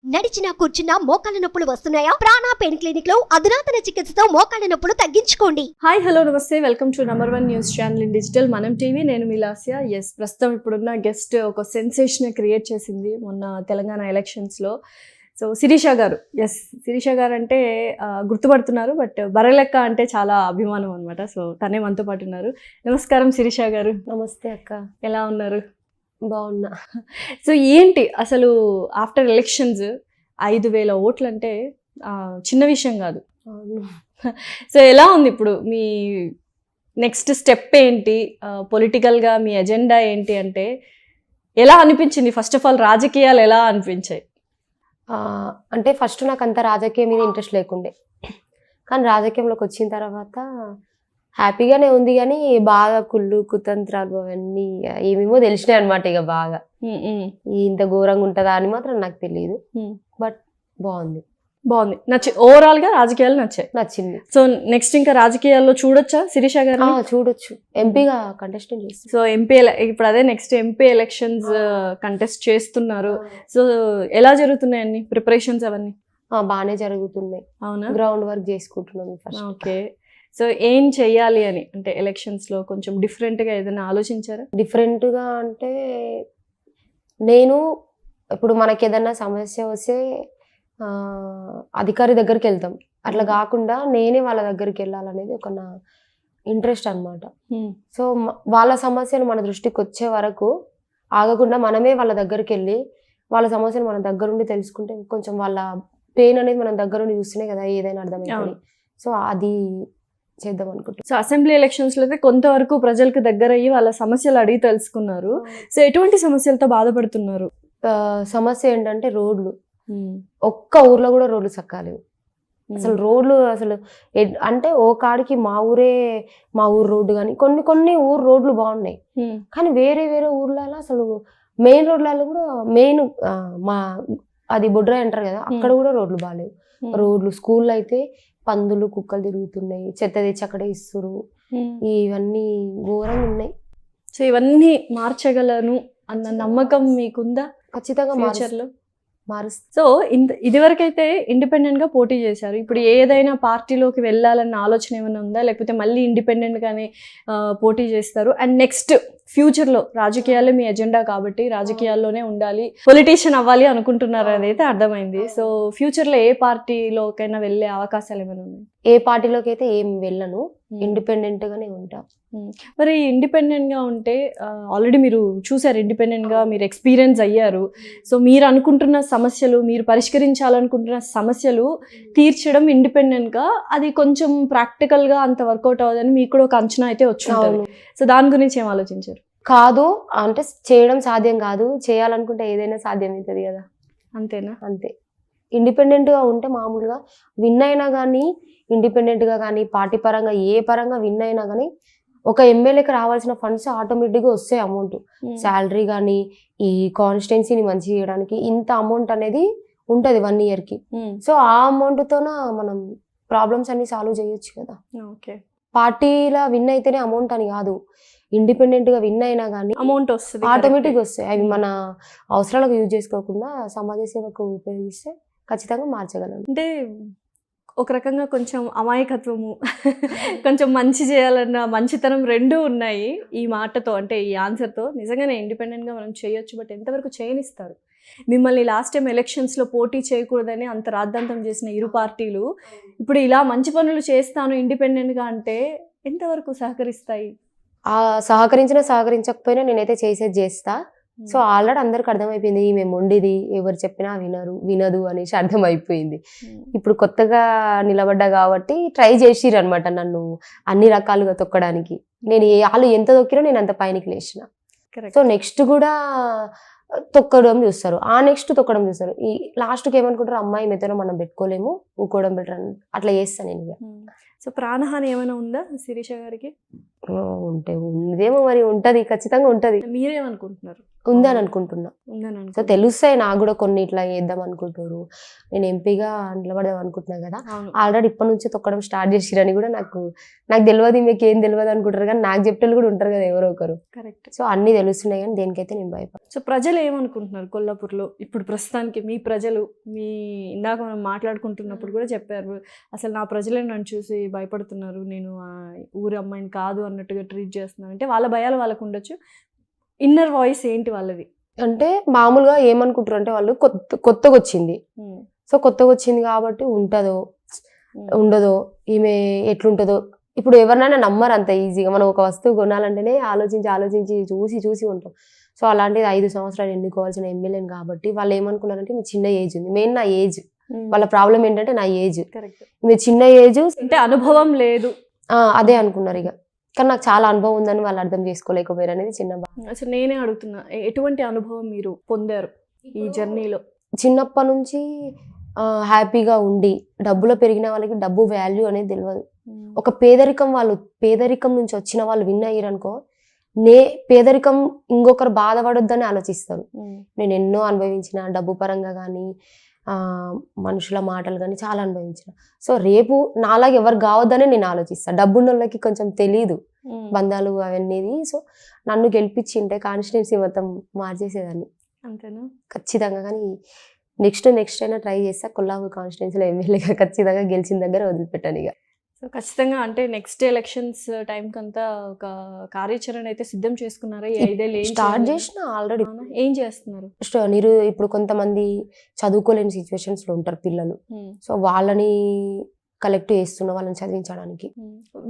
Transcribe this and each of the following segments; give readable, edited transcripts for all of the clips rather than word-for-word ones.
నడిచినా కూర్చున్నా మోకాళ్ళ నొప్పులు వస్తున్నాయా? ప్రాణ పెయిన్ క్లినిక్ లో అధునాతన చికిత్సతో మోకాళ్ళ నొప్పులు తగ్గించుకోండి. హాయ్ హలో నమస్తే, welcome to #1 news channel in digital మనం టీవీ. నేను మీ లాస్య. ప్రస్తుతం ఇప్పుడున్న గెస్ట్ ఒక సెన్సేషన్ క్రియేట్ చేసింది మొన్న తెలంగాణ ఎలక్షన్స్లో. సో శిరీష గారు, శిరీష గారు అంటే గుర్తుపడుతున్నారు, బట్ బరలెక్క అంటే చాలా అభిమానం అనమాట. సో తనే మనతో పాటు ఉన్నారు. నమస్కారం శిరీష గారు. నమస్తే అక్క, ఎలా ఉన్నారు? బాగున్నా. సో ఏంటి అసలు ఆఫ్టర్ ఎలక్షన్స్ 5,000 ఓట్లు అంటే చిన్న విషయం కాదు. సో ఎలా ఉంది ఇప్పుడు మీ నెక్స్ట్ స్టెప్ ఏంటి, పొలిటికల్గా మీ ఎజెండా ఏంటి అంటే ఎలా అనిపించింది? ఫస్ట్ ఆఫ్ ఆల్ రాజకీయాలు ఎలా అనిపించాయి? అంటే ఫస్ట్ నాకు అంత రాజకీయం మీద ఇంట్రెస్ట్ లేకుండే, కానీ రాజకీయంలోకి వచ్చిన తర్వాత హ్యాపీగానే ఉంది. కానీ బాగా కుళ్ళు కుతంత్రాలు అవన్నీ ఏమేమో తెలిసినాయి అనమాట. ఇక బాగా ఇంత ఘోరంగా ఉంటుందా అని మాత్రం నాకు తెలియదు, బట్ బాగుంది. ఓవరాల్ గా రాజకీయాలు నచ్చింది. సో నెక్స్ట్ ఇంకా రాజకీయాల్లో చూడొచ్చా శిరీష గారు? చూడొచ్చు. ఎంపీగా కంటెస్టెంట్ చేస్తారు. సో ఎంపీ ఇప్పుడు అదే నెక్స్ట్ ఎంపీ ఎలక్షన్స్ కంటెస్ట్ చేస్తున్నారు. సో ఎలా జరుగుతున్నాయి అన్ని ప్రిపరేషన్స్ అవన్నీ? బాగానే జరుగుతున్నాయి. అవునా? గ్రౌండ్ వర్క్ చేసుకుంటున్నాను ఫస్ట్. ఓకే. సో ఏం చెయ్యాలి అని అంటే ఎలక్షన్స్ లో కొంచెం డిఫరెంట్ గా ఏదైనా ఆలోచించారా? డిఫరెంట్ గా అంటే నేను ఇప్పుడు మనకి ఏదైనా సమస్య వస్తే అధికారి దగ్గరికి వెళ్తాం, అట్లా కాకుండా నేనే వాళ్ళ దగ్గరికి వెళ్ళాలనేది ఒక నా ఇంట్రెస్ట్ అనమాట. సో వాళ్ళ సమస్యలు మన దృష్టికి వచ్చే వరకు ఆగకుండా మనమే వాళ్ళ దగ్గరికి వెళ్ళి వాళ్ళ సమస్యలు మన దగ్గరుండి తెలుసుకుంటే కొంచెం వాళ్ళ పెయిన్ అనేది మనం దగ్గరుండి చూస్తేనే కదా ఏదైనా అర్థమవుతుంది. సో అది చేద్దాం అనుకుంటున్నాం. సో అసెంబ్లీ ఎలక్షన్స్ లో అయితే కొంతవరకు ప్రజలకు దగ్గర అయ్యి వాళ్ళ సమస్యలు అడిగి తెలుసుకున్నారు. సో ఎటువంటి సమస్యలతో బాధపడుతున్నారు? సమస్య ఏంటంటే రోడ్లు. ఒక్క ఊర్లో కూడా రోడ్లు చక్కలేవు అసలు. రోడ్లు అసలు అంటే ఓ కాడికి మా ఊరు రోడ్డు కానీ కొన్ని ఊరు రోడ్లు బాగున్నాయి, కానీ వేరే ఊర్లలో అసలు మెయిన్ రోడ్లలో కూడా మా అది బొడ్రాయి అంటారు కదా, అక్కడ కూడా రోడ్లు బాగాలేవు. రోడ్లు స్కూల్లో అయితే పందులు కుక్కలు తిరుగుతున్నాయి, చెత్త తెచ్చి అక్కడే ఇస్తురు. ఇవన్నీ ఘోరంగా ఉన్నాయి. సో ఇవన్నీ మార్చగలను అన్న నమ్మకం మీకుందా? ఖచ్చితంగా ఫ్యూచర్లో మారుస్తుంది. సో ఇదివరకైతే ఇండిపెండెంట్ గా పోటీ చేశారు, ఇప్పుడు ఏదైనా పార్టీలోకి వెళ్ళాలన్న ఆలోచన ఏమైనా ఉందా, లేకపోతే మళ్ళీ ఇండిపెండెంట్ గానే పోటీ చేస్తారు? అండ్ నెక్స్ట్ ఫ్యూచర్ లో రాజకీయాలే మీ ఎజెండా కాబట్టి రాజకీయాల్లోనే ఉండాలి, పొలిటీషియన్ అవ్వాలి అనుకుంటున్నారు అనేది అర్థమైంది. సో ఫ్యూచర్ లో ఏ పార్టీలోకైనా వెళ్ళే అవకాశాలు ఏమైనా ఉన్నాయి? ఏ పార్టీలోకి అయితే ఏం వెళ్ళను, ఇండిపెండెంట్ గానే ఉంటా. మరి ఇండిపెండెంట్ గా ఉంటే ఆల్రెడీ మీరు చూసారు, ఇండిపెండెంట్ గా మీరు ఎక్స్పీరియన్స్ అయ్యారు. సో మీరు అనుకుంటున్న సమస్యలు, మీరు పరిష్కరించాలనుకుంటున్న సమస్యలు తీర్చడం ఇండిపెండెంట్ గా అది కొంచెం ప్రాక్టికల్ గా అంత వర్కౌట్ అవ్వదని మీకు కూడా ఒక అంచనా అయితే వచ్చి ఉంటుంది. సో దాని గురించి ఏం ఆలోచించారు? కాదు అంటే చేయడం సాధ్యం కాదు, చేయాలనుకుంటే ఏదైనా సాధ్యం అవుతుంది కదా. అంతేనా? అంతే. ఇండిపెండెంట్ గా ఉంటే మామూలుగా విన్ అయినా కానీ, ఇండిపెండెంట్ గా కానీ, పార్టీ పరంగా ఏ పరంగా విన్ అయినా కానీ ఒక ఎమ్మెల్యేకి రావాల్సిన ఫండ్స్ ఆటోమేటిక్గా వస్తాయి. అమౌంట్ శాలరీ కానీ ఈ కాన్స్టిట్యున్సీని మంచి చేయడానికి ఇంత అమౌంట్ అనేది ఉంటుంది 1 yearకి. సో ఆ అమౌంట్తోన మనం ప్రాబ్లమ్స్ అన్ని సాల్వ్ చేయొచ్చు కదా. ఓకే. పార్టీలా విన్ అయితేనే అమౌంట్ అని కాదు, ఇండిపెండెంట్ గా విన్ అయినా కానీ అమౌంట్ వస్తుంది, ఆటోమేటిక్ వస్తాయి. అవి మన అవసరాలకు యూజ్ చేసుకోకుండా సమాజ సేవకు ఉపయోగిస్తే ఖచ్చితంగా మార్చగలం. అంటే ఒక రకంగా కొంచెం అమాయకత్వము, కొంచెం మంచి చేయాలన్న మంచితనం రెండూ ఉన్నాయి ఈ మాటతో, అంటే ఈ ఆన్సర్తో. నిజంగానే ఇండిపెండెంట్గా మనం చేయొచ్చు, బట్ ఎంతవరకు చేయనిస్తారు? మిమ్మల్ని లాస్ట్ టైం ఎలక్షన్స్లో పోటీ చేయకూడదని అంత రాద్ధాంతం చేసిన ఇరు పార్టీలు ఇప్పుడు ఇలా మంచి పనులు చేస్తాను ఇండిపెండెంట్గా అంటే ఎంతవరకు సహకరిస్తాయి? సహకరించకపోయినా నేనైతే చేసేది చేస్తా. సో ఆల్రెడీ అందరికి అర్థమైపోయింది ఈమె మొండిది, ఎవరు చెప్పినా వినదు అనేసి అర్థమైపోయింది. ఇప్పుడు కొత్తగా నిలబడ్డా కాబట్టి ట్రై చేసిర్రు అనమాట నన్ను అన్ని రకాలుగా తొక్కడానికి. వాళ్ళు ఎంత తొక్కిరో నేను అంత పైనకి లేచిన. సో నెక్స్ట్ కూడా తొక్కడం చూస్తారు, నెక్స్ట్ తొక్కడం చూస్తారు. ఈ లాస్ట్కి ఏమనుకుంటారు, అమ్మాయి మెత్తలో మనం పెట్టుకోలేము, ఊకోవడం బెటర్ అని అట్లా చేస్తాను నేను. సో ప్రాణహాని ఏమైనా ఉందా శిరీష గారికి? ఉందేమో మరి, ఉంటది, ఖచ్చితంగా ఉంటది, మీరేమనుకుంటున్నారు? ఉందని అనుకుంటున్నా. ఉందని సో అనుకుంటున్నారు. తెలుస్తాయి నాకు కూడా కొన్ని, ఇట్లా చేద్దాం అనుకుంటారు, నేను ఎంపీగా నిలబడదాం అనుకుంటున్నా కదా, అవును. ఆల్రెడీ ఇప్పటి నుంచి తొక్కడం స్టార్ట్ చేసిరని కూడా నాకు తెలియదు, మీకు ఏం తెలియదు అనుకుంటారు కానీ నాకు చెప్పేళ్ళు కూడా ఉంటారు కదా ఎవరో ఒకరు. కరెక్ట్. సో అన్ని తెలుస్తున్నాయి కానీ దేనికైతే నేను భయపడ. సో ప్రజలు ఏమనుకుంటున్నారు కొల్లాపూర్లో ఇప్పుడు ప్రస్తుతానికి? మీ ప్రజలు, మీ ఇందాక మనం మాట్లాడుకుంటున్నప్పుడు కూడా చెప్పారు, అసలు నా ప్రజలే నన్ను చూసి భయపడుతున్నారు, నేను ఆ ఊరి అమ్మాయిని కాదు అన్నట్టుగా ట్రీట్ చేస్తున్నారు అంటే వాళ్ళ భయాలు వాళ్ళకు ఉండొచ్చు. ఇన్నర్ వాయిస్ ఏంటి వాళ్ళది? అంటే మామూలుగా ఏమనుకుంటారు అంటే వాళ్ళు కొత్తగా వచ్చింది, సో కొత్తగా వచ్చింది కాబట్టి ఉంటుందో ఉండదో, ఈమె ఎట్లుంటుందో. ఇప్పుడు ఎవరినైనా నమ్మరు అంత ఈజీగా, మనం ఒక వస్తువు కొనాలంటేనే ఆలోచించి చూసి ఉంటాం. సో అలాంటిది 5 సంవత్సరాలు ఎన్నుకోవాల్సిన ఎమ్మెల్యేని కాబట్టి వాళ్ళు ఏమనుకున్నారంటే మీ చిన్న ఏజ్ ఉంది, మెయిన్ నా ఏజ్, వాళ్ళ ప్రాబ్లం ఏంటంటే నా ఏజ్, కరెక్ట్. మీ చిన్న ఏజ్ అంటే అనుభవం లేదు, అదే అనుకున్నారు ఇక. కానీ నాకు చాలా అనుభవం ఉందని వాళ్ళు అర్థం చేసుకోలేకపోయారు అనేది చిన్న బాధ. అసలు నేనే అడుగుతున్నా, ఎటువంటి అనుభవం మీరు పొందారు ఈ జర్నీలో? చిన్నప్పటి నుంచి హ్యాపీగా ఉండి డబ్బులో పెరిగిన వాళ్ళకి డబ్బు వాల్యూ అనేది తెలియదు. ఒక పేదరికం నుంచి వచ్చిన వాళ్ళు విన్ అయ్యారనుకో, పేదరికం ఇంకొకరు బాధపడొద్దని ఆలోచిస్తారు. నేను ఎన్నో అనుభవించిన, డబ్బు పరంగా కానీ మనుషుల మాటలు కానీ చాలా అనుభవించిన. సో రేపు నాలాగా ఎవరు కావద్దనే నేను ఆలోచిస్తాను. డబ్బున్న వాళ్ళకి కొంచెం తెలీదు బంధాలు అవన్నీ. సో నన్ను గెలిపించింటే కాన్స్టిట్యున్సీ మొత్తం మార్చేసేదాన్ని అంతేనా? ఖచ్చితంగా. కానీ నెక్స్ట్ అయినా ట్రై చేస్తా, కొల్లాపూర్ కాన్స్టిట్యున్సీలో ఎమ్మెల్యేగా ఖచ్చితంగా గెలిచిన దగ్గర వదిలిపెట్టాను ఇక. సో ఖచ్చితంగా అంటే నెక్స్ట్ ఎలక్షన్స్ టైంకి అంతా ఒక కార్యాచరణ అయితే సిద్ధం చేసుకున్నారా? ఈ 5 ఏళ్ళు స్టార్ట్ చేసిన ఆల్రెడీ. ఏం చేస్తున్నారు? ఇప్పుడు కొంతమంది చదువుకోలేని సిచ్యువేషన్స్ లో ఉంటారు పిల్లలు, సో వాళ్ళని కలెక్ట్ చేస్తున్నా, వాళ్ళని చదివించడానికి.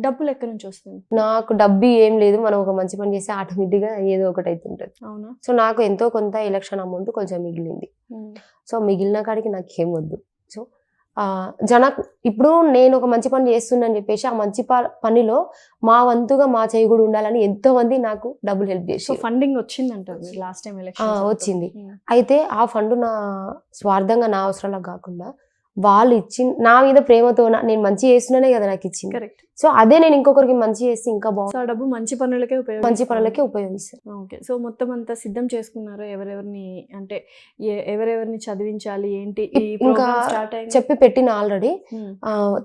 డబ్బులు ఎక్కడి నుంచి వస్తుంది? నాకు డబ్బు ఏం లేదు, మనం ఒక మంచి పని చేస్తే ఆటోమేటిక్గా ఏదో ఒకటి అవుతుంటది. అవునా? సో నాకు ఎంతో కొంత ఎలక్షన్ అమౌంట్ కొంచెం మిగిలింది. సో మిగిలిన కాడికి నాకు ఏం వద్దు. సో ఇప్పుడు నేను ఒక మంచి పని చేస్తున్నాను చెప్పేసి ఆ మంచి పనిలో మా వంతుగా మా చేయి కూడా ఉండాలని ఎంతో మంది నాకు డబ్బులు హెల్ప్ చేసి. ఫండింగ్ వచ్చిందంటారు లాస్ట్ టైం ఎలక్షన్? వచ్చింది. అయితే ఆ ఫండ్ నా స్వార్థంగా నా అవసరాలకు కాకుండా వాళ్ళు నా మీద ప్రేమతో నేను మంచి చేస్తున్నానే కదా నాకు ఇచ్చింది. కరెక్ట్. సో అదే నేను ఇంకొకరికి మంచి చేస్తే ఇంకా బాగుంది. డబ్బు మంచి పనులకే ఉపయోగిస్తాను. ఓకే. సో మొత్తం అంతా సిద్ధం చేసుకున్నారా? ఎవరెవరిని చదివించాలి ఏంటి? ఇంకా చెప్పి పెట్టిన ఆల్రెడీ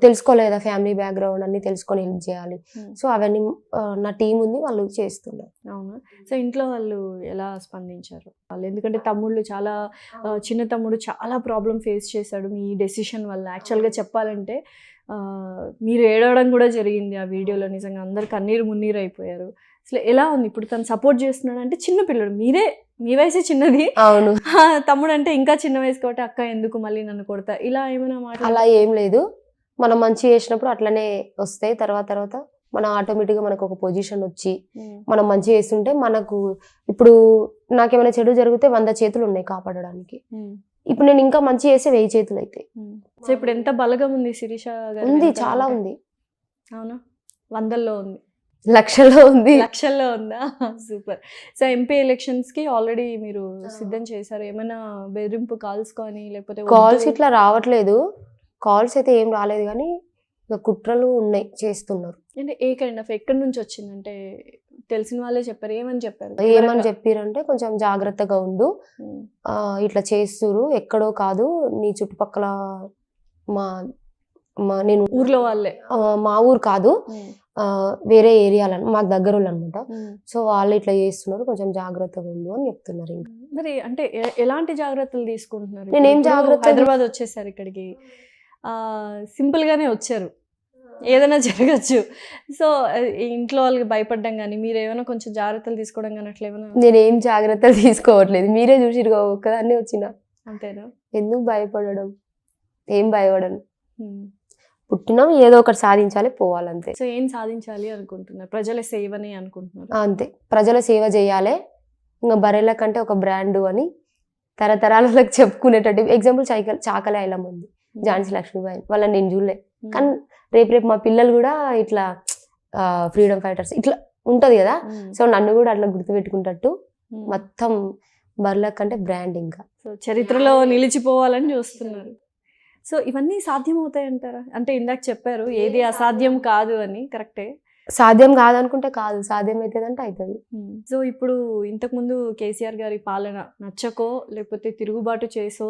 తెలుసుకోలేదా ఫ్యామిలీ బ్యాక్గ్రౌండ్ అన్ని తెలుసుకొని హెల్ప్ చేయాలి. సో అవన్నీ నా టీం ఉంది, వాళ్ళు చేస్తున్నారు. అవునా? సో ఇంట్లో వాళ్ళు ఎలా స్పందించారు? ఎందుకంటే తమ్ముళ్ళు చాలా చిన్న తమ్ముడు చాలా ప్రాబ్లం ఫేస్ చేశాడు మీ డెసిషన్ వల్ల. యాక్చువల్గా చెప్పాలంటే మీరు ఏడవడం కూడా జరిగింది ఆ వీడియోలో. నిజంగా అందరు కన్నీరు మున్నీరు అయిపోయారు. అసలు ఎలా ఉంది ఇప్పుడు? తను సపోర్ట్ చేస్తున్నాడు అంటే చిన్న పిల్లడు, మీ వయసే చిన్నది. అవును. తమ్ముడు అంటే ఇంకా చిన్న వయసు కాబట్టి అక్క ఎందుకు మళ్ళీ నన్ను కొడతా ఇలా ఏమైనా మాట? అలా ఏం లేదు, మనం మంచి చేసినప్పుడు అట్లనే వస్తాయి. తర్వాత మనం ఆటోమేటిక్గా మనకు ఒక పొజిషన్ వచ్చి మనం మంచి చేస్తుంటే మనకు ఇప్పుడు నాకేమైనా చెడు జరిగితే 100 చేతులు ఉన్నాయి కాపాడడానికి. ఇప్పుడు నేను ఇంకా మంచి చేస్తే 1000 చేతులు అయితే. సో ఇప్పుడు ఎంత బలగం ఉంది శిరీష గారు? ఉంది, చాలా ఉంది. అవునా? 100లో ఉంది, లక్షల్లో ఉంది. లక్షల్లో ఉందా? సూపర్. సో ఎంపీ ఎలక్షన్స్ కి ఆల్రెడీ మీరు సిద్ధం చేశారు. ఏమైనా బెదిరింపు కాల్స్ కానీ లేకపోతే? కాల్స్ ఇట్లా రావట్లేదు, కాల్స్ అయితే ఏం రాలేదు, కానీ కుట్రలు ఉన్నాయి, చేస్తున్నారు. అంటే ఏ కైండ్ ఆఫ్ ఎక్కడి నుంచి వచ్చిందంటే తెలిసిన వాళ్ళే చెప్పారు? ఏమని చెప్పారంటే కొంచెం జాగ్రత్తగా ఉండు, ఇట్లా చేస్తురు, ఎక్కడో కాదు నీ చుట్టుపక్కల, నేను ఊర్లో వాళ్ళే, మా ఊరు కాదు వేరే ఏరియాలను మాకు దగ్గర వాళ్ళు అనమాట. సో వాళ్ళు ఇట్లా చేస్తున్నారు, కొంచెం జాగ్రత్తగా ఉండు అని చెప్తున్నారు. ఇంకా మరి అంటే ఎలాంటి జాగ్రత్తలు తీసుకుంటున్నారు? నేనేం జాగ్రత్త, హైదరాబాద్ వచ్చేసారు ఇక్కడికి, సింపుల్ గానే వచ్చారు, ఏదైనా జరగచ్చు. సో ఇంట్లో వాళ్ళకి భయపడ్డం కానీ మీరు ఏమైనా కొంచెం జాగ్రత్తలు తీసుకోవడం కానీ అట్లా ఏమైనా? నేనేం జాగ్రత్తలు తీసుకోవట్లేదు, మీరే చూసిరు ఒక్కదాన్ని వచ్చిన. అంతేనా? ఎందుకు భయపడడం, ఏం భయపడను. పుట్టినాం, ఏదో ఒకటి సాధించాలి, పోవాలంతే. సో ఏం సాధించాలి అనుకుంటున్నారు? ప్రజల సేవని అనుకుంటున్నారు? అంతే, ప్రజల సేవ చేయాలి. ఇంకా బర్రెల కంటే ఒక బ్రాండ్ అని తరతరాలకు చెప్పుకునేటట్టు. ఎగ్జాంపుల్ చాకలి ఐలమ్మ ఉంది, ఝాన్సీ లక్ష్మీబాయి, వాళ్ళని నేను చూడలే, కానీ రేపు మా పిల్లలు కూడా ఇట్లా ఫ్రీడమ్ ఫైటర్స్ ఇట్లా ఉంటది కదా. సో నన్ను కూడా అట్లా గుర్తుపెట్టుకుంటట్టు మొత్తం బర్రెల కంటే బ్రాండ్ ఇంకా సో చరిత్రలో నిలిచిపోవాలని చూస్తున్నారు. సో ఇవన్నీ సాధ్యం అవుతాయి అంటారా? అంటే ఇందాక చెప్పారు ఏది అసాధ్యం కాదు అని, కరెక్టే. సాధ్యం కాదనుకుంటే కాదు, సాధ్యం అవుతుందంటే అవుతుంది. సో ఇప్పుడు ఇంతకుముందు కేసీఆర్ గారి పాలన నచ్చకో లేకపోతే తిరుగుబాటు చేసో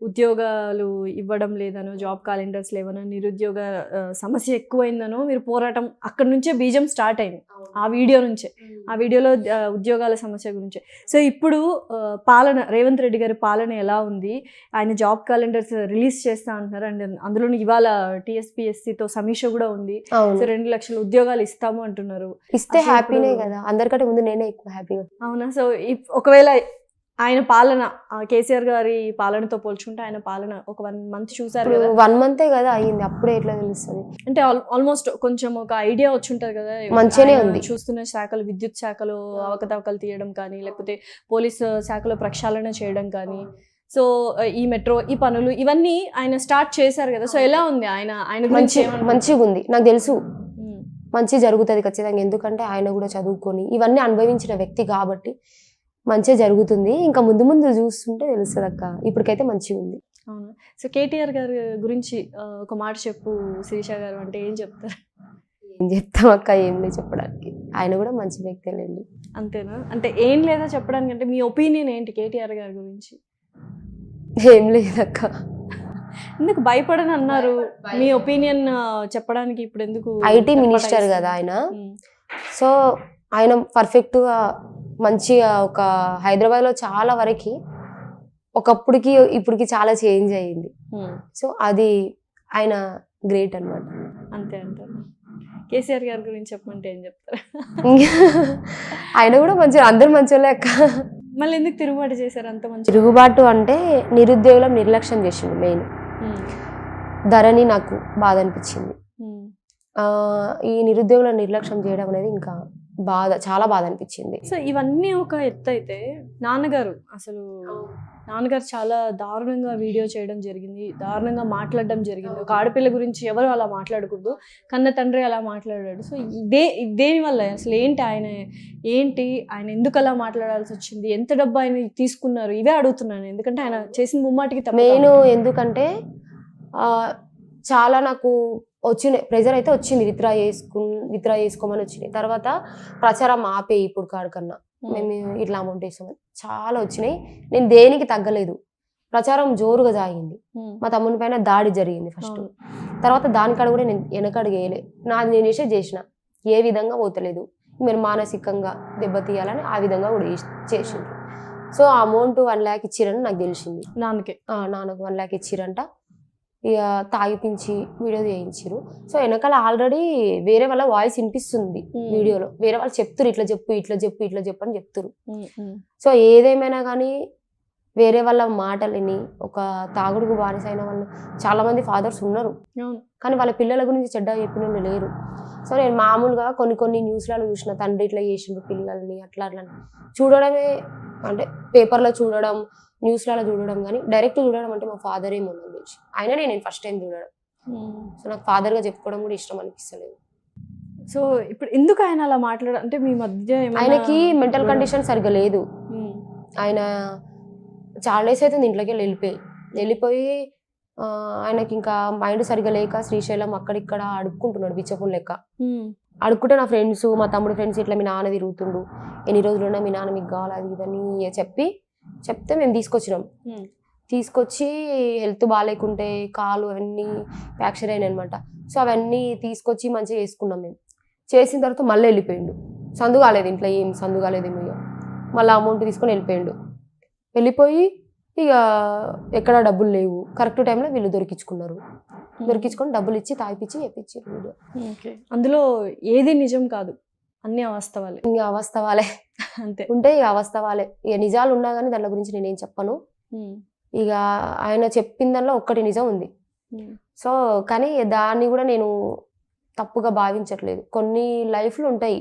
ఉద్యోగాలు ఇవ్వడం లేదనో, జాబ్ క్యాలెండర్స్ లేవనో, నిరుద్యోగ సమస్య ఎక్కువైందనో మీరు పోరాటం అక్కడ నుంచే బీజం స్టార్ట్ అయింది, ఆ వీడియో నుంచే. ఆ వీడియోలో ఉద్యోగాల సమస్య గురించే. సో ఇప్పుడు పాలన, రేవంత్ రెడ్డి గారి పాలన ఎలా ఉంది? ఆయన జాబ్ క్యాలెండర్స్ రిలీజ్ చేస్తా అంటున్నారు. అండ్ అందులోని ఇవాళ టీఎస్పీఎస్సీతో సమీక్ష కూడా ఉంది. సో 2 లక్షల ఉద్యోగాలు ఇస్తాము అంటున్నారు. ఇస్తే హ్యాపీనే కదా, అందరికంటే ముందు నేనే ఎక్కువ హ్యాపీగా. అవునా? సో ఒకవేళ ఆయన పాలన కేసీఆర్ గారి పాలనతో పోల్చుకుంటే ఆయన పాలన ఒక 1 మంత్ చూసారు కదా, 1 మంతే కదా అయ్యింది, అప్పుడే ఎట్లా తెలుస్తుంది? అంటే ఆల్మోస్ట్ కొంచెం ఒక ఐడియా వచ్చి ఉంటది కదా. మంచిగానే ఉంది. చూస్తున్న శాఖలు, విద్యుత్ శాఖలో అవకతవకలు తీయడం కానీ, లేకపోతే పోలీసు శాఖలో ప్రక్షాళన చేయడం కానీ, సో ఈ మెట్రో, ఈ పనులు ఇవన్నీ ఆయన స్టార్ట్ చేశారు కదా. సో ఎలా ఉంది ఆయన గురించి? మంచిగా ఉంది, నాకు తెలుసు మంచి జరుగుతుంది ఖచ్చితంగా. ఎందుకంటే ఆయన కూడా చదువుకొని ఇవన్నీ అనుభవించిన వ్యక్తి కాబట్టి మంచిగా జరుగుతుంది. ఇంకా ముందు ముందు చూస్తుంటే తెలుస్తుంది అక్క. ఇప్పటికైతే మంచిగా ఉంది. అవును. సో కేటీఆర్ గారి గురించి ఒక మాట చెప్పు శిరీష గారు, అంటే ఏం చెప్తారు? ఏం చెప్తాం అక్క, ఏం లేదు చెప్పడానికి. ఆయన కూడా మంచి వ్యక్తి లేండి. అంతేనా? అంటే ఏం లేదా చెప్పడానికి? అంటే మీ ఒపీనియన్ ఏంటి కేటీఆర్ గారి గురించి? ఏం లేదక్క. ఎందుకు భయపడని అన్నారు? మీ ఒపీనియన్ చెప్పడానికి ఇప్పుడు ఎందుకు? ఐటీ మినిస్టర్ కదా ఆయన. సో ఆయన పర్ఫెక్ట్గా మంచిగా ఒక హైదరాబాద్లో చాలా వరకు ఒకప్పటికి ఇప్పటికి చాలా చేంజ్ అయ్యింది. సో అది ఆయన గ్రేట్ అన్నమాట. అంతే అంటారు. కేసీఆర్ గారి గురించి చెప్పమంటే ఏం చెప్తారు? ఆయన కూడా మంచిగా, అందరు మంచోళ్ళే అక్క. మళ్ళీ ఎందుకు తిరుగుబాటు చేశారు అంత మంచి? తిరుగుబాటు అంటే నిరుద్యోగుల నిర్లక్ష్యం చేసిండు మెయిన్. ధరని నాకు బాధ అనిపించింది. ఈ నిరుద్యోగుల నిర్లక్ష్యం చేయడం అనేది ఇంకా బాధ, చాలా బాధ అనిపించింది. సో ఇవన్నీ ఒక ఎత్తు అయితే, నాన్నగారు చాలా దారుణంగా వీడియో చేయడం జరిగింది, దారుణంగా మాట్లాడడం జరిగింది. ఒక ఆడపిల్ల గురించి ఎవరు అలా మాట్లాడకూడదు, కన్న తండ్రి అలా మాట్లాడాడు. సో దేనివల్ల అసలు ఆయన ఎందుకు అలా మాట్లాడాల్సి వచ్చింది? ఎంత డబ్బు ఆయన తీసుకున్నారు? ఇవే అడుగుతున్నాను, ఎందుకంటే ఆయన చేసిన ముమ్మాటికి తప్పు. నేను ఎందుకంటే చాలా నాకు వచ్చినాయి, ప్రెజర్ అయితే వచ్చింది, విత్డ్రా చేసుకోమని వచ్చినాయి. తర్వాత ప్రచారం ఆపే ఇప్పుడు కాడికన్నా మేము ఇట్లా అమౌంట్ వేసామని చాలా వచ్చినాయి. నేను దేనికి తగ్గలేదు, ప్రచారం జోరుగా సాగింది. మా తమ్ముని పైన దాడి జరిగింది ఫస్ట్, తర్వాత దానికాడ కూడా నేను వెనకడుగు వేయలే. నాది నేను చేసిన ఏ విధంగా పోతలేదు, మీరు మానసికంగా దెబ్బతీయాలని ఆ విధంగా కూడా చేసిండ్రు. సో ఆ అమౌంట్ 1 lakh ఇచ్చిరని నాకు తెలిసింది. నాన్నకు 1 lakh ఇచ్చిరంట. ఇక తాగిపించి వీడియో చేయించారు. సో వెనకాల ఆల్రెడీ వేరే వాళ్ళ వాయిస్ వినిపిస్తుంది వీడియోలో, వేరే వాళ్ళు చెప్తారు ఇట్లా చెప్పు అని చెప్తారు. సో ఏదేమైనా కానీ వేరే వాళ్ళ మాటలని, ఒక తాగుడుకు బానిసైన వాళ్ళు చాలా మంది ఫాదర్స్ ఉన్నారు, కానీ వాళ్ళ పిల్లల గురించి చెడ్డ చెప్పిన వాళ్ళు లేరు. సో నేను మామూలుగా కొన్ని న్యూస్లలో చూసిన, తండ్రి ఇట్లా చేసిండు పిల్లల్ని అట్లా చూడడమే, అంటే పేపర్లో చూడడం, న్యూస్లలో చూడడం, కానీ డైరెక్ట్ చూడడం అంటే మా ఫాదర్ ఏమో నుంచి అయినా నేను ఫస్ట్ టైం చూడడం. సో నాకు ఫాదర్గా చెప్పుకోవడం కూడా ఇష్టం అనిపిస్తలేదు. సో ఇప్పుడు ఎందుకు ఆయన అలా అంటే మీ మధ్య ఆయనకి మెంటల్ కండిషన్ సరిగ్గా లేదు. ఆయన చాలా డేస్ అయితే ఇంట్లోకి వెళ్ళిపోయి ఆయనకి ఇంకా మైండ్ సరిగ్గా లేక శ్రీశైలం అక్కడిక్కడ అడుక్కుంటున్నాడు, బిచ్చపున్ లెక్క అడుక్కుంటే. నా ఫ్రెండ్స్, మా తమ్ముడు ఫ్రెండ్స్ ఇట్లా మీ నాన్న తిరుగుతుండు, ఎన్ని రోజులున్నా మీ నాన్న మీకు కావాలి అది ఇదని చెప్తే మేము తీసుకొచ్చి హెల్త్ బాగాలేకుంటే కాలు అవన్నీ ఫ్రాక్చర్ అయినాయి అనమాట. సో అవన్నీ తీసుకొచ్చి మంచిగా చేసుకున్నాం. మేము చేసిన తర్వాత మళ్ళీ వెళ్ళిపోయిండు. సందు కాలేదు ఇంట్లో, ఏం సందు కాలేదేమో. ఇక మళ్ళీ అమౌంట్ తీసుకొని వెళ్ళిపోయి ఇక ఎక్కడ డబ్బులు లేవు, కరెక్ట్ టైంలో వీళ్ళు దొరికించుకొని డబ్బులు ఇచ్చి తాగిపించి చెప్పించారు వీడియో. అందులో ఏది నిజం కాదు, అన్ని అవాస్తవాలే. ఇంకా అవాస్తవాలే అంతే ఉంటే ఇక అవాస్తవాలే. ఇక నిజాలు ఉన్నా కానీ దాని గురించి నేనేం చెప్పను. ఇక ఆయన చెప్పిన దానిలో ఒక్కటి నిజం ఉంది. సో కానీ దాన్ని కూడా నేను తప్పుగా భావించట్లేదు. కొన్ని లైఫ్లు ఉంటాయి,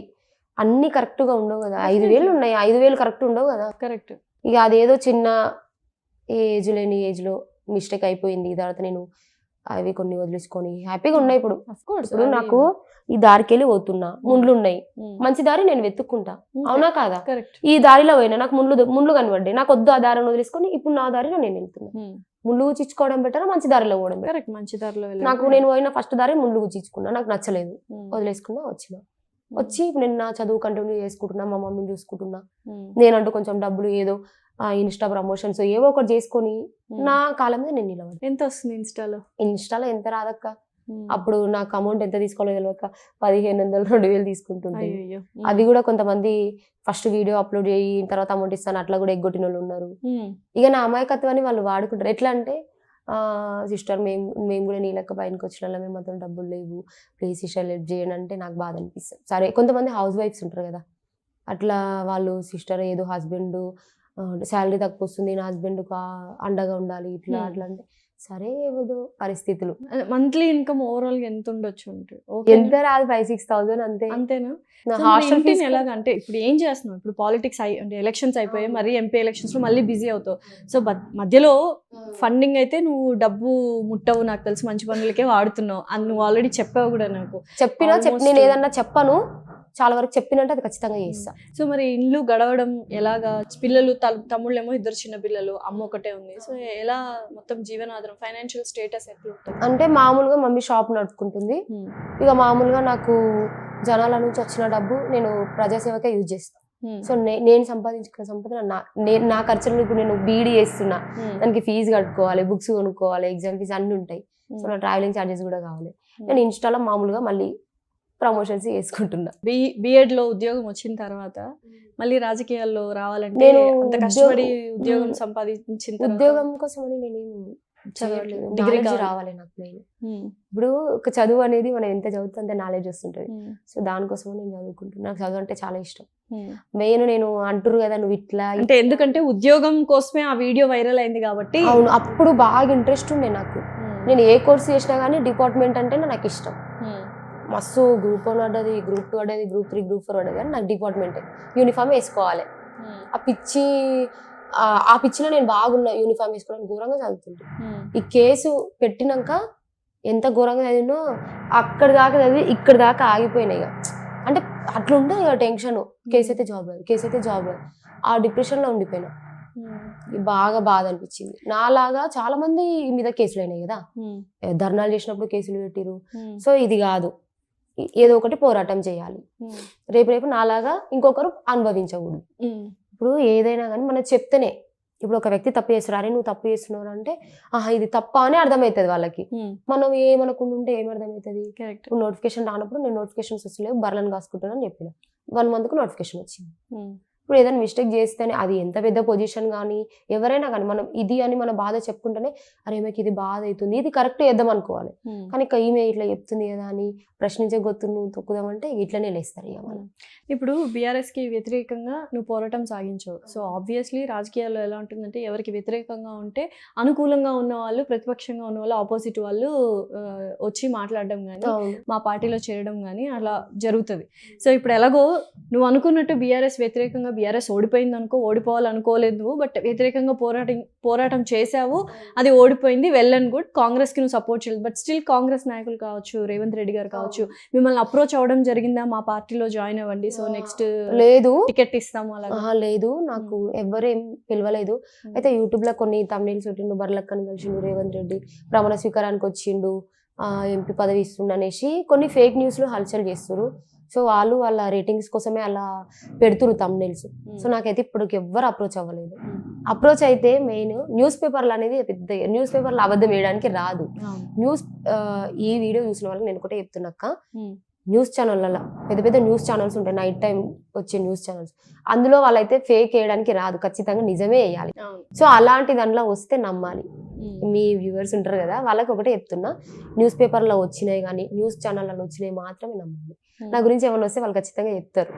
అన్ని కరెక్ట్గా ఉండవు కదా. 5,000 ఉన్నాయి, 5,000 కరెక్ట్ ఉండవు కదా. కరెక్ట్. ఇక అదేదో చిన్న ఏజ్లో మిస్టేక్ అయిపోయింది. తర్వాత నేను అవి కొన్ని వదిలేసుకొని హ్యాపీగా ఉన్నాయి. ఇప్పుడు Of course, ఇప్పుడు అది- నాకు ఈ దారికి వెళ్ళి పోతున్నా, ముండ్లు ఉన్నాయి, మంచి దారి నేను వెతుక్కుంటా, అవునా కాదా? కరెక్ట్. ఈ దారిలో పోయినా నాకు ముండ్లు కనబడ్డాయి, నాకు వద్దు ఆ దారిని వదిలేసుకొని ఇప్పుడు నా దారిలో నేను వెళ్తున్నా. ముళ్ళు గుచ్చించుకోవడం బెటర్, మంచి దారిలో పోవడం బెటర్. కరెక్ట్, మంచి దారిలో నాకు నేను పోయిన ఫస్ట్ దారి ముళ్ళు గుచ్చించుకున్నా, నాకు నచ్చలేదు, వదిలేసుకున్నా, వచ్చిన. వచ్చి ఇప్పుడు నేను నా చదువు కంటిన్యూ చేసుకుంటున్నా, మా మమ్మీని చూసుకుంటున్నా, నేనంటూ కొంచెం డబ్బులు ఏదో ఇన్స్టా ప్రమోషన్స్ ఏవో ఒకటి చేసుకొని నా కాలం మీద నేను నిలబడి. ఎంత వస్తుంది ఇన్స్టాలో ఎంత రాదక్క, అప్పుడు నాకు అమౌంట్ ఎంత తీసుకోవాలో తెలియక 1500 2000 తీసుకుంటుంటే, అది కూడా కొంతమంది ఫస్ట్ వీడియో అప్లోడ్ చేయి తర్వాత అమౌంట్ ఇస్తాను అట్లా కూడా ఎగ్గొట్టిన వాళ్ళు ఉన్నారు. ఇక నా అమాయకత్వాన్ని వాళ్ళు వాడుకుంటారు. ఎట్లా అంటే సిస్టర్ మేము కూడా నీ లెక్క బయటకు వచ్చిన వాళ్ళ, మేము మాత్రం డబ్బులు లేవు, ప్లీజ్ సిస్టర్ హెల్ప్ చేయండి అంటే నాకు బాధ అనిపిస్తుంది. సరే కొంతమంది హౌస్ వైఫ్స్ ఉంటారు కదా, అట్లా వాళ్ళు సిస్టర్ ఏదో హస్బెండ్ శాలరీ తక్కువ వస్తుంది, నా హస్బెండ్కు అండగా ఉండాలి ఇట్లా అట్లా అంటే, సరే ఏదో పరిస్థితులు. మంత్లీ ఇన్కమ్ ఓవరాల్ గా ఎంత ఉండొచ్చు అంటే ఎంత రాదు, 5,000-6,000 అంతే. అంతేనా? హాస్టల్ ఫీజు ఎలాగ అంటే ఇప్పుడు ఏం చేస్తున్నావు, ఇప్పుడు పాలిటిక్స్ అంటే ఎలక్షన్స్ అయిపోయాయి, మరి ఎంపీ ఎలక్షన్స్ లో మళ్ళీ బిజీ అవుతావు. సో మధ్యలో ఫండింగ్ అయితే నువ్వు డబ్బు ముట్టవు, నాకు తెలిసి మంచి పనులకే వాడుతున్నావు అని నువ్వు ఆల్రెడీ చెప్పావు కూడా నాకు. చెప్పినా నేను ఏదన్నా చెప్పను, చాలా వరకు చెప్పినంటే అది ఖచ్చితంగా చేస్తా. సో మరి ఇల్లు గడవడం ఎలాగా? పిల్లలు తమ్ముళ్ళేమో 2 చిన్న పిల్లలు, అమ్మ ఒకటే ఉంది. సో ఎలా మొత్తం జీవనాధారం, ఫైనాన్షియల్ స్టేటస్ ఎట్లా ఉంటుంది? అంటే మామూలుగా మమ్మీ షాప్ నడుపుకుంటుంది, ఇక మామూలుగా నాకు జనాల నుంచి వచ్చిన డబ్బు నేను ప్రజాసేవకే యూజ్ చేస్తాను. సో నేను సంపాదించుకున్న సంపద నా ఖర్చులు, ఇప్పుడు నేను బీడీ చేస్తున్నా, దానికి ఫీజు కట్టుకోవాలి, బుక్స్ కొనుక్కోవాలి, ఎగ్జామ్ ఫీజు అన్ని ఉంటాయి. సో నా ట్రావెలింగ్ ఛార్జెస్ కూడా కావాలి. నేను ఇన్స్టాలో మామూలుగా మళ్ళీ ప్రమోషన్స్ చేసుకుంటున్నా. బిఎడ్ లో ఉద్యోగం వచ్చిన తర్వాత మళ్ళీ రాజకీయాల్లో రావాలంటే నేను అంత కష్టపడి ఉద్యోగం సంపాదించిన ఉద్యోగం కోసం అని నేనేం చదవట్లేదు, డిగ్రీ రావాలి నాకు మెయిన్. ఇప్పుడు ఒక చదువు అనేది మనం ఎంత చదువుతుంటే అంత నాలెడ్జ్ వస్తుంటది. సో దానికోసం నేను చదువుకుంటున్నా, నాకు చదువు అంటే చాలా ఇష్టం. మెయిన్ నేను అంటారు కదా నువ్వు ఇట్లా అంటే, ఎందుకంటే ఉద్యోగం కోసమే ఆ వీడియో వైరల్ అయింది కాబట్టి. అవును, అప్పుడు బాగా ఇంట్రెస్ట్ ఉండే నాకు. నేను ఏ కోర్స్ చేసినా కానీ డిపార్ట్మెంట్ అంటే నాకు ఇష్టం. మస్తు గ్రూప్ 1 పడ్డది, గ్రూప్ 2 పడ్డది, గ్రూప్ 3 గ్రూప్ 4 పడ్డది, కానీ నాకు డిపార్ట్మెంట్ యూనిఫామ్ వేసుకోవాలి. ఆ పిచ్చిలో నేను బాగున్నా, యూనిఫామ్ వేసుకోవడానికి ఘోరంగా చదువుతుంటే. ఈ కేసు పెట్టినాక ఎంత ఘోరంగా చదివినో అక్కడి దాకా చదివి ఇక్కడి దాకా ఆగిపోయినాయి. అంటే అట్లుంటే ఇక టెన్షన్, కేసు అయితే జాబ్ రాదు, కేసు అయితే జాబ్ రాదు, ఆ డిప్రెషన్లో ఉండిపోయినా. బాగా బాధ అనిపించింది. నాలాగా చాలా మంది మీద కేసులు అయినాయి కదా, ధర్నాలు చేసినప్పుడు కేసులు పెట్టిరు. సో ఇది కాదు, ఏదో ఒకటి పోరాటం చేయాలి, రేపు నాలాగా ఇంకొకరు అనుభవించకూడదు. ఇప్పుడు ఏదైనా కానీ మనం చెప్తేనే, ఇప్పుడు ఒక వ్యక్తి తప్పు చేస్తారు, అరే నువ్వు తప్పు చేస్తున్నావు అంటే ఇది తప్ప అని అర్థమవుతుంది వాళ్ళకి. మనం ఏమనుకుంటుంటే ఉంటే ఏమర్థమవుతుంది? ఇప్పుడు నోటిఫికేషన్ రానప్పుడు నేను నోటిఫికేషన్స్ వస్తలేవు, బర్లను కాసుకుంటాను అని చెప్పిన, 1 month నోటిఫికేషన్ వచ్చింది. ఇప్పుడు ఏదైనా మిస్టేక్ చేస్తేనే, అది ఎంత పెద్ద పొజిషన్ కానీ ఎవరైనా కానీ, మనం ఇది అని మన బాధ చెప్పుకుంటేనే అరే ఈమెకి ఇది బాధ అవుతుంది, ఇది కరెక్ట్ చేద్దాం అనుకోవాలి. కానీ ఈమె ఇట్లా చెప్తుంది కదా అని ప్రశ్నించే గొత్తును తొక్కుదామంటే ఇట్లనే లేస్తారు ఇక మనం. ఇప్పుడు బీఆర్ఎస్కి వ్యతిరేకంగా నువ్వు పోరాటం సాగించావు. సో ఆబ్వియస్లీ రాజకీయాల్లో ఎలా ఉంటుందంటే, ఎవరికి వ్యతిరేకంగా ఉంటే అనుకూలంగా ఉన్న వాళ్ళు, ప్రతిపక్షంగా ఉన్న వాళ్ళు, ఆపోజిట్ వాళ్ళు వచ్చి మాట్లాడడం కానీ, మా పార్టీలో చేరడం కానీ అలా జరుగుతుంది. సో ఇప్పుడు ఎలాగో నువ్వు అనుకున్నట్టు బీఆర్ఎస్ వ్యతిరేకంగా, బీఆర్ఎస్ ఓడిపోయింది అనుకో, ఓడిపోవాలనుకోలేదు నువ్వు, బట్ వ్యతిరేకంగా పోరాటం చేసావు, అది ఓడిపోయింది, వెల్ అండ్ గుడ్. కాంగ్రెస్కి నువ్వు సపోర్ట్ చేయలేదు, బట్ స్టిల్ కాంగ్రెస్ నాయకులు కావచ్చు, రేవంత్ రెడ్డి గారు కావచ్చు, మిమ్మల్ని అప్రోచ్ అవ్వడం జరిగిందా, మా పార్టీలో జాయిన్ అవ్వండి, సో నెక్స్ట్ లేదు టికెట్ ఇస్తాము అలా? లేదు, నాకు ఎవరేం పిలవలేదు. అయితే యూట్యూబ్ లో కొన్ని తమిళస్ పెట్టిండు, బర్లక్కని కలిసిండు, రేవంత్ రెడ్డి ప్రమాణ స్వీకారానికి వచ్చిండు, ఎంపీ పదవి ఇస్తుండు అనేసి కొన్ని ఫేక్ న్యూస్లు హల్చల్ చేస్తారు. సో వాళ్ళు వాళ్ళ రేటింగ్స్ కోసమే అలా పెడుతురు తమ్నెయిల్స్. సో నాకైతే ఇప్పుడు ఎవ్వరు అప్రోచ్ అవ్వలేదు. అప్రోచ్ అయితే మెయిన్ న్యూస్ పేపర్లు అనేది పెద్ద, న్యూస్ పేపర్లు అబద్ధం వేయడానికి రాదు. ఈ వీడియో చూసిన వాళ్ళకి నేను ఒకటే చెప్తున్నాక, న్యూస్ ఛానళ్ళ పెద్ద పెద్ద న్యూస్ ఛానల్స్ ఉంటాయి, నైట్ టైం వచ్చే న్యూస్ ఛానల్స్, అందులో వాళ్ళైతే ఫేక్ వేయడానికి రాదు, ఖచ్చితంగా నిజమే వేయాలి. సో అలాంటి దాంట్లో వస్తే నమ్మాలి. మీ వ్యూవర్స్ ఉంటారు కదా, వాళ్ళకి ఒకటే చెప్తున్నా, న్యూస్ పేపర్లో వచ్చినాయి కానీ న్యూస్ ఛానళ్ళలో వచ్చినాయి మాత్రమే నమ్మాలి. నా గురించి ఏమైనా వస్తే వాళ్ళు ఖచ్చితంగా చెప్తారు.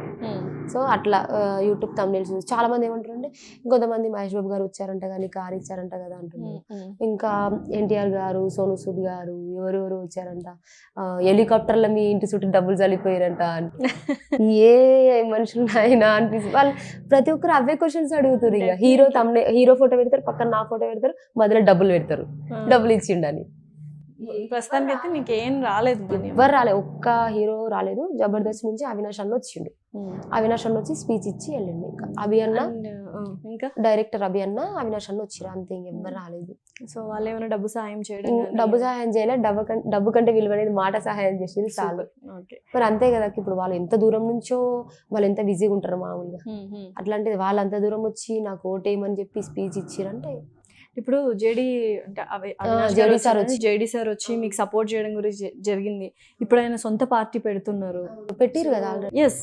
సో అట్లా యూట్యూబ్ తమ్నెయిల్స్ చూసి చాలా మంది ఏమంటారంటే, ఇంకొంతమంది మహేష్ బాబు గారు వచ్చారంట కానీ కారు ఇచ్చారంట కదా అంటున్నారు, ఇంకా ఎన్టీఆర్ గారు, సోను సూద్ గారు, ఎవరెవరు వచ్చారంట, హెలికాప్టర్లో మీ ఇంటి చుట్టూ డబ్బులు చల్లిపోయారంట అంటే, ఏ మనుషులు అయినా అనిపిస్తుంది. వాళ్ళు ప్రతి ఒక్కరు అవే క్వశ్చన్స్ అడుగుతారు. ఇక హీరో ఫోటో పెడతారు, పక్కన నా ఫోటో పెడతారు, మధ్యలో డబ్బులు పెడతారు, డబ్బులు ఇచ్చిండని. ప్రస్తుతానికి అయితే నీకు ఏం రాలేదు money. ఎవ్వరు రాలేదు, ఒక్క హీరో రాలేదు. జబర్దస్త్ నుంచి అవినాష్ అన్న వచ్చిండు. అవినాష్ అన్న వచ్చి స్పీచ్ ఇచ్చి వెళ్ళిండు. ఇంకా అభి అన్న And, ఇంకా డైరెక్టర్ అభి అన్న అవినాష్ అన్న వచ్చిరు, అంతే ఇంకెవ్వరు రాలేదు. సో వాళ్ళు ఏమైనా డబ్బు సహాయం చేయడం డబ్బు సహాయం చేయలే, డబ్బు కంటే విలువైనది మాట సహాయం చేసింది చాలు. ఓకే. మరి అంతే కదా, ఇప్పుడు వాళ్ళు ఎంత దూరం నుంచో వాళ్ళు ఎంత బిజీగా ఉంటారు మామూలుగా, అట్లాంటిది వాళ్ళు అంత దూరం వచ్చి నాకు ఓటేయమని చెప్పి స్పీచ్ ఇచ్చిరంటే. ఇప్పుడు జేడి అంటే జేడి సార్ వచ్చి మీకు సపోర్ట్ చేయడం గురించి జరిగింది. ఇప్పుడు ఆయన సొంత పార్టీ పెడుతున్నారు, పెట్టిరు కదా ఆల్రెడీ. ఎస్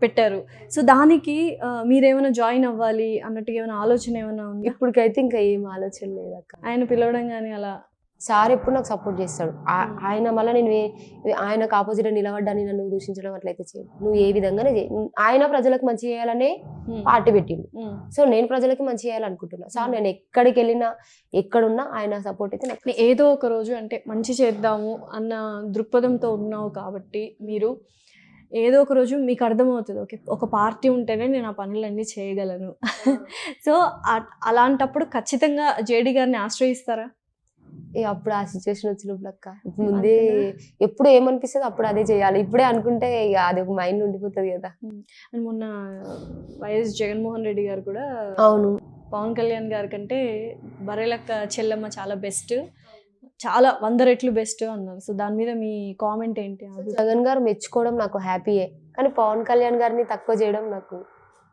పెట్టారు. సో దానికి మీరేమైనా జాయిన్ అవ్వాలి అన్నట్టుగా ఏమైనా ఆలోచన ఏమైనా ఉంది? ఇప్పటికైతే ఇంకా ఏం ఆలోచన లేదు అక్క. ఆయన పిలవడం కానీ అలా సార్ ఎప్పుడు నాకు సపోర్ట్ చేస్తాడు. ఆయన మళ్ళీ నేను ఆయనకు ఆపోజిట్ నిలబడ్డాని నన్ను దూషించడం అట్లయితే చేయడు. నువ్వు ఏ విధంగానే చేయి, ఆయన ప్రజలకు మంచి చేయాలనే పార్టీ పెట్టిండు. సో నేను ప్రజలకి మంచి చేయాలనుకుంటున్నా. సార్ నేను ఎక్కడికి వెళ్ళినా ఎక్కడున్నా ఆయన సపోర్ట్ అయితే నాకు. ఏదో ఒక రోజు అంటే మంచి చేద్దాము అన్న దృక్పథంతో ఉన్నావు కాబట్టి మీరు ఏదో ఒక రోజు మీకు అర్థమవుతుంది, ఓకే ఒక పార్టీ ఉంటేనే నేను ఆ పనులన్నీ చేయగలను. సో అలాంటప్పుడు ఖచ్చితంగా జేడి గారిని ఆశ్రయిస్తారా? అప్పుడు ఆ సిచ్యువేషన్ వచ్చినప్పుడు అక్క ముందే ఎప్పుడు ఏమనిపిస్తుంది అప్పుడు అదే చేయాలి. ఇప్పుడే అనుకుంటే ఇక అది ఒక మైండ్ ఉండిపోతుంది కదా. అండ్ మొన్న వైఎస్ జగన్మోహన్ రెడ్డి గారు కూడా అవును పవన్ కళ్యాణ్ గారి కంటే బర్రెలక్క చెల్లెమ్మ చాలా బెస్ట్, చాలా 100 రెట్లు బెస్ట్ అన్నారు. సో దాని మీద మీ కామెంట్ ఏంటి? జగన్ గారు మెచ్చుకోవడం నాకు హ్యాపీయే, కానీ పవన్ కళ్యాణ్ గారిని తక్కువ చేయడం నాకు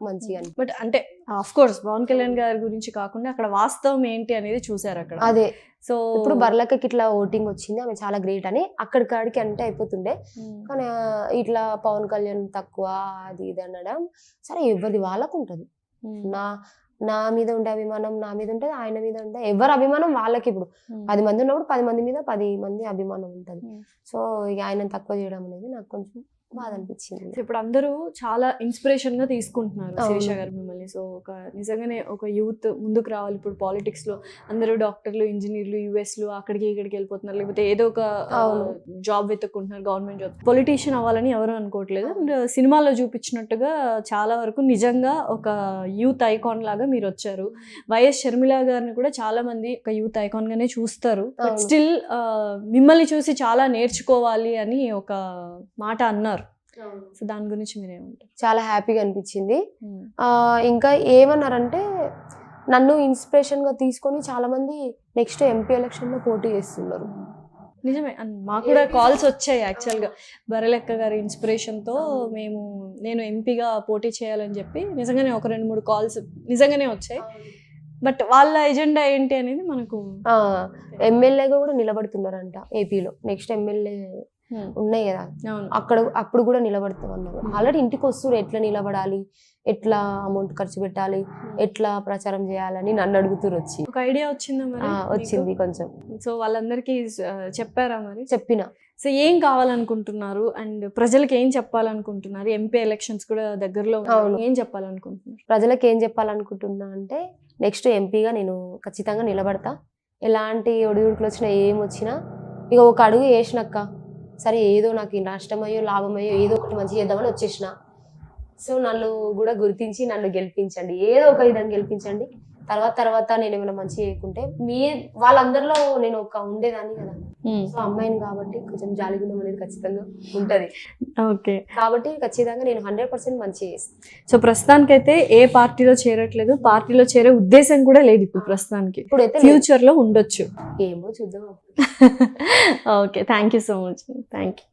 మంచిగా. బట్ అంటే ఆఫ్ కోర్స్ పవన్ కళ్యాణ్ గారి గురించి కాకుండా అక్కడ వాస్తవం ఏంటి అనేది చూసారు అక్కడ. అదే సో ఇప్పుడు బర్లక్కకి ఇట్లా ఓటింగ్ వచ్చింది, ఆమె చాలా గ్రేట్ అని అక్కడికాడికి అంటే అయిపోతుండే. కానీ ఇట్లా పవన్ కళ్యాణ్ తక్కువ అది ఇది అనడం సరే, ఎవరిది వాళ్ళకు ఉంటుంది. నా మీద ఉండే అభిమానం నా మీద ఉంటుంది, ఆయన మీద ఉంటే ఎవరి అభిమానం వాళ్ళకి. ఇప్పుడు 10 మంది ఉన్నప్పుడు 10 మంది మీద 10 మంది అభిమానం ఉంటుంది. సో ఇక ఆయన తక్కువ చేయడం అనేది నాకు కొంచెం బాధ అనిపించింది. ఇప్పుడు అందరూ చాలా ఇన్స్పిరేషన్ గా తీసుకుంటున్నారు శిరీష గారు మిమ్మల్ని. సో ఒక నిజంగానే ఒక యూత్ ముందుకు రావాలి. ఇప్పుడు పాలిటిక్స్ లో అందరూ డాక్టర్లు, ఇంజనీర్లు, యుఎస్లు అక్కడికి ఇక్కడికి వెళ్ళిపోతున్నారు, లేకపోతే ఏదో ఒక జాబ్ వెతుక్కుంటున్నారు, గవర్నమెంట్ జాబ్. పొలిటీషియన్ అవ్వాలని ఎవరు అనుకోవట్లేదు. అండ్ సినిమాలో చూపించినట్టుగా చాలా వరకు నిజంగా ఒక యూత్ ఐకాన్ లాగా మీరు వచ్చారు. వైఎస్ షర్మిల గారిని కూడా చాలా మంది ఒక యూత్ ఐకాన్ గానే చూస్తారు. బట్ స్టిల్ మిమ్మల్ని చూసి చాలా నేర్చుకోవాలి అని ఒక మాట అన్నారు. సో దాని గురించి మీరేమంటారు? చాలా హ్యాపీగా అనిపించింది. ఇంకా ఏమన్నారంటే నన్ను ఇన్స్పిరేషన్ గా తీసుకొని చాలా మంది నెక్స్ట్ ఎంపీ ఎలక్షన్ లో పోటీ చేస్తున్నారు. నిజమే, మాకు కూడా కాల్స్ వచ్చాయి. యాక్చువల్గా బర్రెలక్క గారి ఇన్స్పిరేషన్తో నేను ఎంపీగా పోటీ చేయాలని చెప్పి నిజంగానే ఒక 2-3 కాల్స్ నిజంగానే వచ్చాయి. బట్ వాళ్ళ ఎజెండా ఏంటి అనేది మనకు ఎమ్మెల్యేగా కూడా నిలబడుతున్నారంట ఏపీలో. నెక్స్ట్ ఎమ్మెల్యే ఉన్నాయి కదా అప్పుడు కూడా నిలబడతామన్నారు. ఆల్రెడీ ఇంటికి వస్తారు, ఎట్లా నిలబడాలి, ఎట్లా అమౌంట్ ఖర్చు పెట్టాలి, ఎట్లా ప్రచారం చేయాలని నన్ను అడుగుతారు. వచ్చి ఒక ఐడియా వచ్చిందా? వచ్చింది కొంచెం. సో వాళ్ళందరికీ చెప్పారా మరి? చెప్పిన. సో ఏం కావాలనుకుంటున్నారు అండ్ ప్రజలకు ఏం చెప్పాలనుకుంటున్నారు? ఎంపీ ఎలక్షన్స్ కూడా దగ్గరలో ఏం చెప్పాలనుకుంటున్నారు? ప్రజలకు ఏం చెప్పాలనుకుంటున్నా అంటే నెక్స్ట్ ఎంపీగా నేను ఖచ్చితంగా నిలబడతా. ఎలాంటి ఒడిదుడుకులు వచ్చినా ఏం వచ్చినా ఇక ఒక అడుగు వేసినాక సరే, ఏదో నాకు నష్టమయ్యో లాభమయ్యో ఏదో ఒకటి మంచి చేద్దామని వచ్చేసిన. సో నన్ను కూడా గుర్తించి నన్ను గెలిపించండి, ఏదో ఒక విధంగా గెలిపించండి. తర్వాత నేను ఏమైనా మంచి చేయకుంటే వాళ్ళందరిలో నేను ఒక ఉండేదాన్ని కదా. సో అమ్మాయిని కాబట్టి కొంచెం జాలిగుండం అనేది ఖచ్చితంగా ఉంటది. ఓకే, కాబట్టి ఖచ్చితంగా నేను 100% మంచి చేస్తాను. సో ప్రస్తుతానికైతే ఏ పార్టీలో చేరట్లేదు, పార్టీలో చేరే ఉద్దేశం కూడా లేదు ఇప్పుడు ప్రస్తుతానికి. ఇప్పుడైతే ఫ్యూచర్ లో ఉండొచ్చు, ఏమో చూద్దాం. Okay, thank you so much. Thank you.